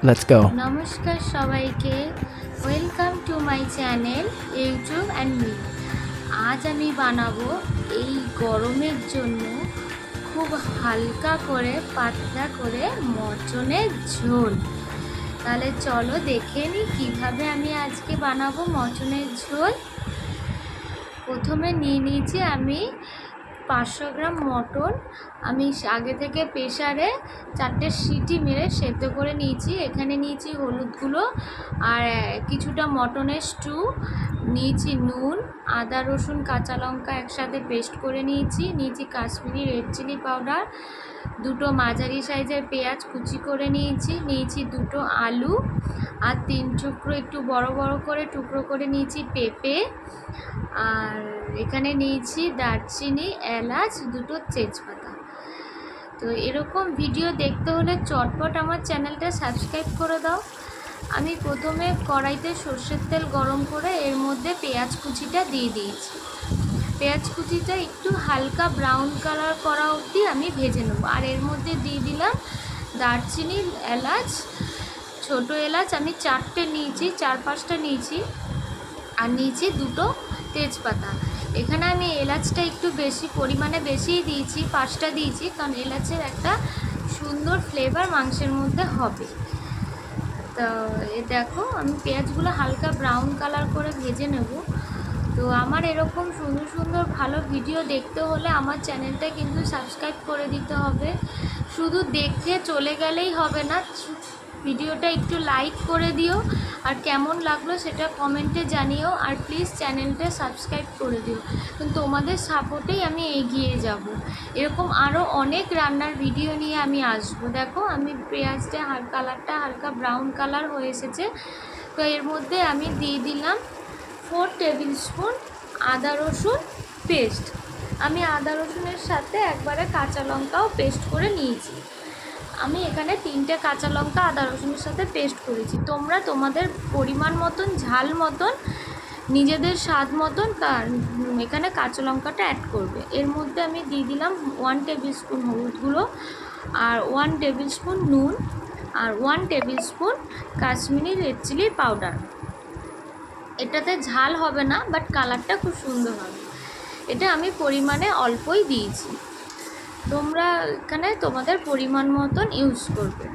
Let's go. নমস্কার সবাইকে, welcome to my channel YouTube and me. আজ আমি বানাবো এই গরমের জন্য খুব হালকা করে পাতলা করে মটনের ঝোল। তাহলে চলো দেখে নিই কীভাবে আমি আজকে বানাবো মটনের ঝোল। প্রথমে নিয়ে নিয়েছি আমি 500 গ্রাম মটন। আমি আগে থেকে প্রেসারে 4টে সিটি মেরে সেদ্ধ করে নিয়েছি। এখানে নিয়েছি হলুদ গুঁড়ো আর কিছুটা মটনের স্টু নিয়েছি, নুন, আদা রসুন কাঁচা লঙ্কা একসাথে পেস্ট করে নিয়েছি কাশ্মীরি রেড চিলি পাউডার, দুটো মাঝারি সাইজের পেঁয়াজ কুচি করে নিয়েছি দুটো আলু আর 3 টুকরো একটু বড় বড় করে টুকরো করে নিয়েছি পেঁপে, আর এখানে নিয়েছি দারচিনি, এলাচ, দুটো তেজপাতা। তো এরকম ভিডিও দেখতে হলে চটপট আমার চ্যানেলটা সাবস্ক্রাইব করে দাও। আমি প্রথমে কড়াইতে সর্ষের তেল গরম করে এর মধ্যে পেঁয়াজ কুচিটা দিয়ে দিয়েছি। পেঁয়াজ কুচিটা একটু হালকা ব্রাউন কালার করা অবধি আমি ভেজে নেব। আর এর মধ্যে দিয়ে দিলাম দারচিনি, এলাচ, ছোট এলাচ আমি 4টে নিয়েছি, 4-5টা নিয়েছি, আর নিয়েছি দুটো তেজপাতা। এখানে আমি এলাচটা একটু বেশি পরিমাণে বেশিই দিয়েছি, 5টা দিয়েছি, কারণ এলাচের একটা সুন্দর ফ্লেভার মাংসের মধ্যে হবে। তো এ দেখো আমি পেঁয়াজগুলো হালকা ব্রাউন কালার করে ভেজে নেব। তো আমার এরকম সুন্দর সুন্দর ভালো ভিডিও দেখতে হলে আমার চ্যানেলটা কিন্তু সাবস্ক্রাইব করে দিতে হবে। শুধু দেখে চলে গেলেই হবে না, ভিডিওটা একটু লাইক করে দিও, আর কেমন লাগলো সেটা কমেন্টে জানিও, আর প্লিজ চ্যানেলটা সাবস্ক্রাইব করে দিও। কিন্তু তোমাদের সাপোর্টেই আমি এগিয়ে যাব। এরকম আরও অনেক রান্নার ভিডিও নিয়ে আমি আসবো। দেখো আমি পেঁয়াজটা কালারটা হালকা ব্রাউন কালার হয়ে এসেছে। তো এর মধ্যে আমি দিয়ে দিলাম 4 টেবিল স্পুন আদা রসুন পেস্ট। আমি আদা রসুনের সাথে একবারে কাঁচা লঙ্কাও পেস্ট করে নিয়েছি। আমি এখানে 3টে কাঁচা লঙ্কা আদা রসুনের সাথে পেস্ট করেছি। তোমরা তোমাদের পরিমাণ মতন, ঝাল মতন, নিজেদের স্বাদ মতন এখানে কাঁচা লঙ্কাটা অ্যাড করবে। এর মধ্যে আমি দিয়ে দিলাম 1 টেবিল স্পুন হলুদ গুঁড়ো আর 1 টেবিল স্পুন নুন আর 1 tablespoon Kashmiri red chilli powder. এটাতে ঝাল হবে না, বাট কালারটা খুব সুন্দর হবে। এটা আমি পরিমাণে অল্পই দিয়েছি, তোমরা এখানে তোমাদের পরিমাণ মতন ইউজ করবে।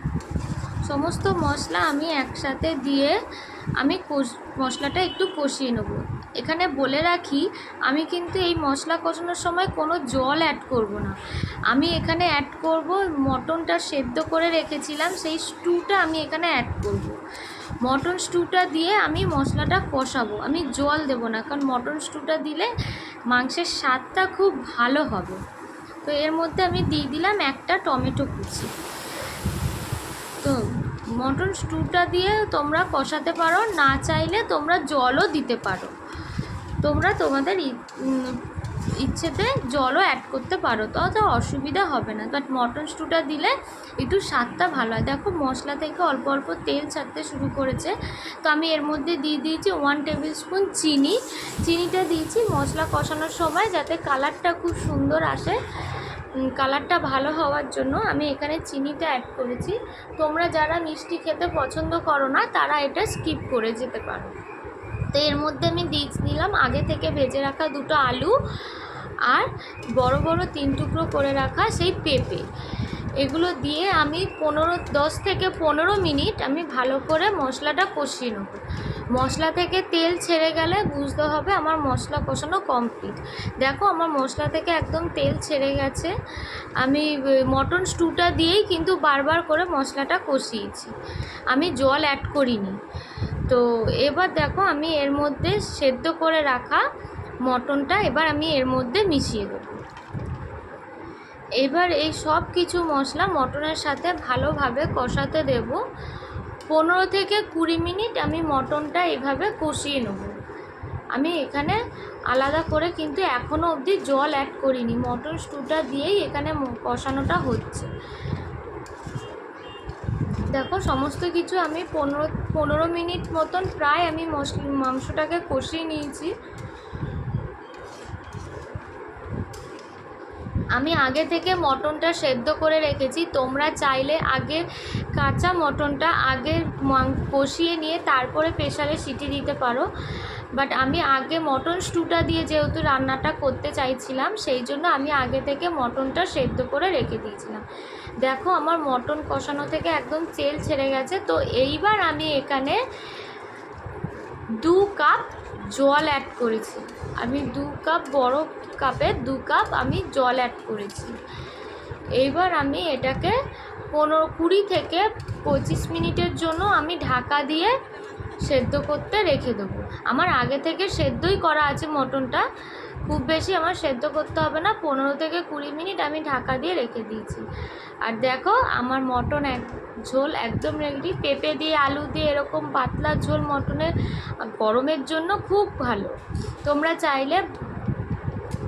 সমস্ত মশলা আমি একসাথে দিয়ে আমি মশলাটা একটু কষিয়ে নেব। এখানে বলে রাখি, আমি কিন্তু এই মশলা কষানোর সময় কোনো জল অ্যাড করব না। আমি এখানে অ্যাড করব মটনটা সেদ্ধ করে রেখেছিলাম, সেই স্টুটা আমি এখানে অ্যাড করব। মটন স্টুটা দিয়ে আমি মশলাটা কষাবো, আমি জল দেব না, কারণ মটন স্টুটা দিলে মাংসের স্বাদটা খুব ভালো হবে। তো এর মধ্যে আমি দিয়ে দিলাম একটা টমেটো কুচি। তো মটন স্টুটা দিয়ে তোমরা কষাতে পারো, না চাইলে তোমরা জলও দিতে পারো, তোমরা তোমাদের ইচ্ছেতে জলও অ্যাড করতে পারো, তো অসুবিধা হবে না। বাট মটন স্টুটা দিলে একটু স্বাদটা ভালো হয়। দেখো মশলা থেকে অল্প অল্প তেল ছাড়তে শুরু করেছে। তো আমি এর মধ্যে দিয়ে দিয়েছি 1 টেবিল স্পুন চিনি। চিনিটা দিয়েছি মশলা কষানোর সময় যাতে কালারটা খুব সুন্দর আসে, কালারটা ভালো হওয়ার জন্য আমি এখানে চিনিটা অ্যাড করেছি। তোমরা যারা মিষ্টি খেতে পছন্দ করো না তারা এটা স্কিপ করে যেতে পারো। তো এর মধ্যে আমি দিলাম আগে থেকে ভেজে রাখা দুটো আলু আর বড় বড় 3 টুকরো করে রাখা সেই পেঁপে। এগুলো দিয়ে আমি 10 থেকে 15 মিনিট আমি ভালো করে মশলাটা কষিয়ে নেব। মশলা থেকে তেল ছেড়ে গেলে বুঝতে হবে আমার মশলা কষানো কমপ্লিট। দেখো আমার মশলা থেকে একদম তেল ছেড়ে গেছে। আমি মটন স্টুটা দিয়েই কিন্তু বারবার করে মশলাটা কষিয়েছি, আমি জল অ্যাড করিনি। তো এবার দেখো আমি এর মধ্যে সেদ্ধ করে রাখা মটনটা এবার আমি এর মধ্যে মিশিয়ে দেবো। এবার এই সব কিছু মশলা মটনের সাথে ভালোভাবে কষাতে দেব। 15 থেকে 20 মিনিট আমি মটনটা এভাবে কষিয়ে নেব। আমি এখানে আলাদা করে কিন্তু এখনও অবধি জল অ্যাড করিনি, মটন স্টুটা দিয়েই এখানে কষানোটা হচ্ছে। দেখো সমস্ত কিছু আমি 15 মিনিট মতন প্রায় আমি মাংসটাকে কষিয়ে নিয়েছি। আমি আগে থেকে মটনটা সেদ্ধ করে রেখেছি। তোমরা চাইলে আগে কাঁচা মটনটা আগে কষিয়ে নিয়ে তারপরে প্রেসারে সিটি দিতে পারো, বাট আমি আগে মটন স্টুটা দিয়ে যেহেতু রান্নাটা করতে চাইছিলাম, সেই জন্য আমি আগে থেকে মটনটা সেদ্ধ করে রেখে দিয়েছিলাম। দেখো আমার মটন কষানো থেকে একদম তেল ছেড়ে গেছে। তো এইবার আমি এখানে 2 কাপ জল অ্যাড করেছি। আমি 2 কাপ, বড় কাপে 2 কাপ আমি জল অ্যাড করেছি। এইবার আমি এটাকে 20 থেকে 25 মিনিটের জন্য আমি ঢাকা দিয়ে সেদ্ধ করতে রেখে দেবো। আমার আগে থেকে সেদ্ধই করা আছে মটনটা, খুব বেশি আমার সেদ্ধ করতে হবে না। 15 থেকে 20 মিনিট আমি ঢাকা দিয়ে রেখে দিয়েছি। আর দেখো আমার মটন ঝোল একদম রেডি। পেঁপে দিয়ে, আলু দিয়ে এরকম পাতলা ঝোল মটনের গরমের জন্য খুব ভালো। তোমরা চাইলে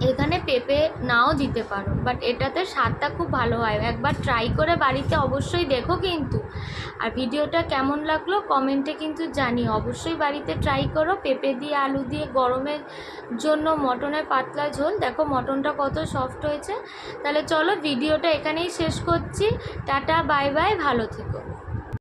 এখানে পেঁপে নাও দিতে পারো, বাট এটাতে স্বাদটা খুব ভালো হয়। একবার ট্রাই করে বাড়িতে অবশ্যই দেখো কিন্তু। আর ভিডিওটা কেমন লাগলো কমেন্টে কিন্তু জানিও। অবশ্যই বাড়িতে ট্রাই করো। পেঁপে দিয়ে, আলু দিয়ে গরমের জন্য মটনের পাতলা ঝোল। দেখো মটনটা কত সফট হয়েছে। তাহলে চলো ভিডিওটা এখানেই শেষ করছি। টাটা, বাই বাই, ভালো থেকো।